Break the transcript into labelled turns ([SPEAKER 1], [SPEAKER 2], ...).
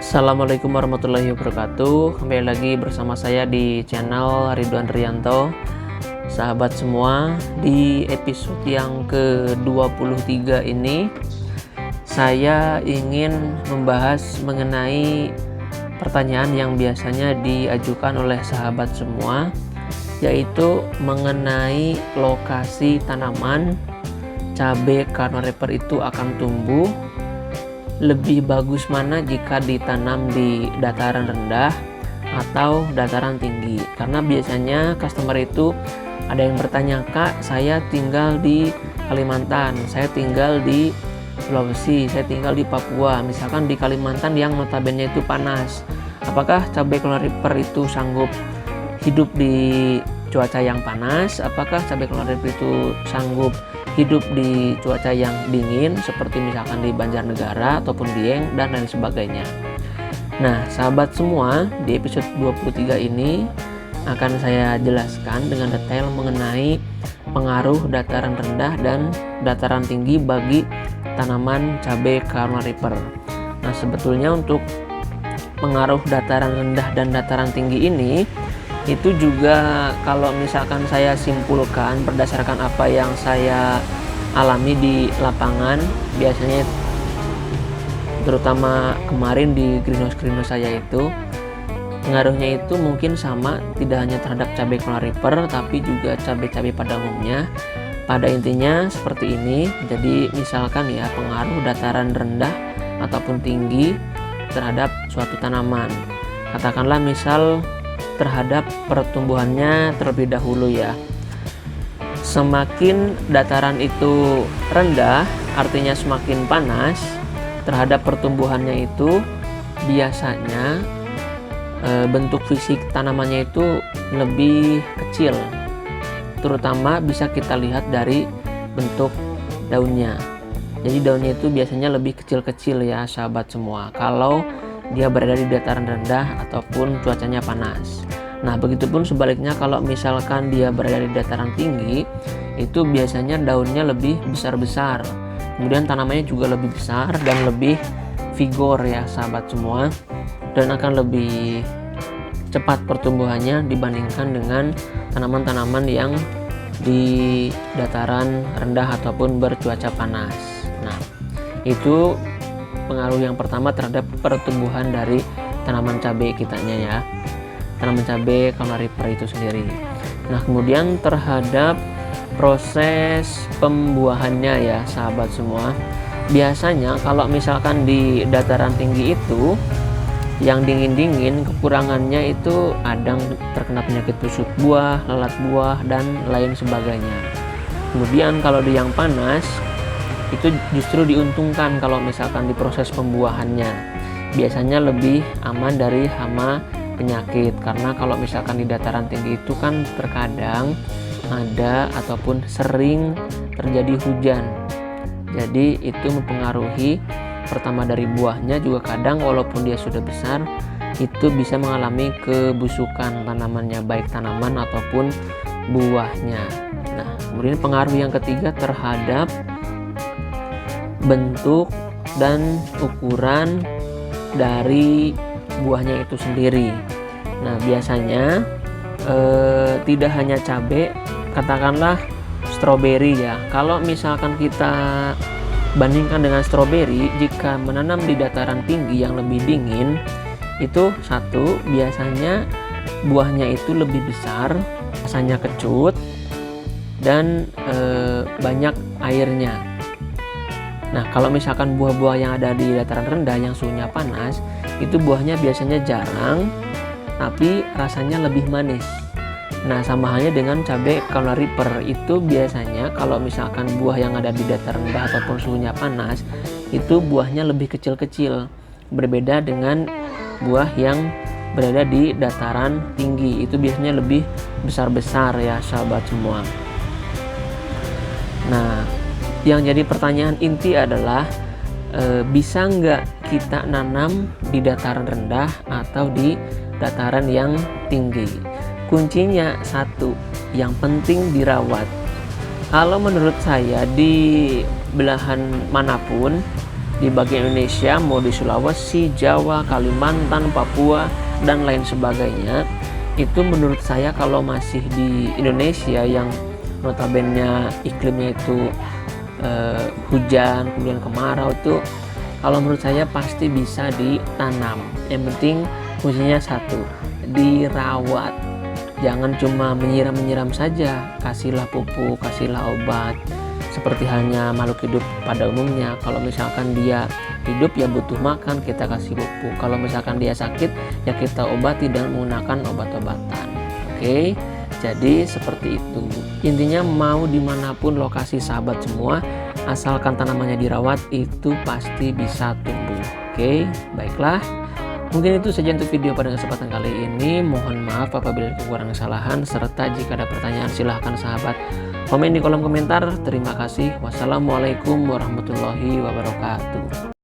[SPEAKER 1] Assalamualaikum warahmatullahi wabarakatuh. Kembali lagi bersama saya di channel Ridwan Rianto. Sahabat semua, di episode yang ke-23 ini saya ingin membahas mengenai pertanyaan yang biasanya diajukan oleh sahabat semua, yaitu mengenai lokasi tanaman cabai Carnation Reaper itu akan tumbuh lebih bagus mana jika ditanam di dataran rendah atau dataran tinggi. Karena biasanya customer itu ada yang bertanya, "Kak, saya tinggal di Kalimantan, saya tinggal di Sulawesi, saya tinggal di Papua." Misalkan di Kalimantan yang notabene itu panas, apakah cabai Carnation Reaper itu sanggup hidup di cuaca yang panas? Apakah cabai Carnation Reaper itu sanggup hidup di cuaca yang dingin seperti misalkan di Banjarnegara ataupun Dieng dan lain sebagainya. Nah, sahabat semua, di episode 23 ini akan saya jelaskan dengan detail mengenai pengaruh dataran rendah dan dataran tinggi bagi tanaman cabai Carnation Reaper. Nah, sebetulnya untuk pengaruh dataran rendah dan dataran tinggi ini itu juga kalau misalkan saya simpulkan berdasarkan apa yang saya alami di lapangan, biasanya terutama kemarin di greenhouse saya itu pengaruhnya itu mungkin sama, tidak hanya terhadap cabai Carnation Reaper tapi juga cabai-cabai pada umumnya. Pada intinya seperti ini. Jadi misalkan ya, pengaruh dataran rendah ataupun tinggi terhadap suatu tanaman, katakanlah misal terhadap pertumbuhannya terlebih dahulu ya. Semakin dataran itu rendah, artinya semakin panas, terhadap pertumbuhannya itu biasanya bentuk fisik tanamannya itu lebih kecil. Terutama bisa kita lihat dari bentuk daunnya. Jadi daunnya itu biasanya lebih kecil-kecil ya sahabat semua, kalau dia berada di dataran rendah ataupun cuacanya panas. Nah, begitupun sebaliknya kalau misalkan dia berada di dataran tinggi, itu biasanya daunnya lebih besar-besar. Kemudian tanamannya juga lebih besar dan lebih vigor ya sahabat semua, dan akan lebih cepat pertumbuhannya dibandingkan dengan tanaman-tanaman yang di dataran rendah ataupun bercuaca panas. Nah, itu pengaruh yang pertama terhadap pertumbuhan dari tanaman cabai kitanya ya, tanaman cabai Carnation Reaper itu sendiri. Nah, kemudian terhadap proses pembuahannya ya sahabat semua, biasanya kalau misalkan di dataran tinggi itu yang dingin-dingin, kekurangannya itu kadang terkena penyakit busuk buah, lalat buah, dan lain sebagainya. Kemudian kalau di yang panas itu justru diuntungkan kalau misalkan di proses pembuahannya, biasanya lebih aman dari hama penyakit. Karena kalau misalkan di dataran tinggi itu kan terkadang ada ataupun sering terjadi hujan, jadi itu mempengaruhi pertama dari buahnya, juga kadang walaupun dia sudah besar itu bisa mengalami kebusukan tanamannya, baik tanaman ataupun buahnya. Nah, kemudian pengaruh yang ketiga terhadap bentuk dan ukuran dari buahnya itu sendiri. Nah, biasanya tidak hanya cabai, katakanlah stroberi ya. Kalau misalkan kita bandingkan dengan stroberi, jika menanam di dataran tinggi yang lebih dingin, itu satu, biasanya buahnya itu lebih besar, rasanya kecut, dan banyak airnya. Nah, kalau misalkan buah-buah yang ada di dataran rendah yang suhunya panas, itu buahnya biasanya jarang, tapi rasanya lebih manis. Nah, sama halnya dengan cabai Carnation Reaper, itu biasanya kalau misalkan buah yang ada di dataran rendah ataupun suhunya panas, itu buahnya lebih kecil-kecil. Berbeda dengan buah yang berada di dataran tinggi, itu biasanya lebih besar-besar ya sahabat semua. Nah, yang jadi pertanyaan inti adalah bisa nggak kita nanam di dataran rendah atau di dataran yang tinggi? Kuncinya satu, yang penting dirawat. Kalau menurut saya di belahan manapun di bagian Indonesia, mau di Sulawesi, Jawa, Kalimantan, Papua, dan lain sebagainya, itu menurut saya kalau masih di Indonesia yang notabene iklimnya itu hujan, kemudian kemarau, itu kalau menurut saya pasti bisa ditanam. Yang penting kuncinya satu, dirawat. Jangan cuma menyiram-menyiram saja, kasihlah pupuk, kasihlah obat. Seperti halnya makhluk hidup pada umumnya, kalau misalkan dia hidup ya butuh makan, kita kasih pupuk. Kalau misalkan dia sakit ya kita obati dengan menggunakan obat-obatan. Oke, jadi seperti itu. Intinya mau dimanapun lokasi sahabat semua, asalkan tanamannya dirawat itu pasti bisa tumbuh. Oke, baiklah. Mungkin itu saja untuk video pada kesempatan kali ini. Mohon maaf apabila kekurangan kesalahan, serta jika ada pertanyaan silahkan sahabat komen di kolom komentar. Terima kasih. Wassalamualaikum warahmatullahi wabarakatuh.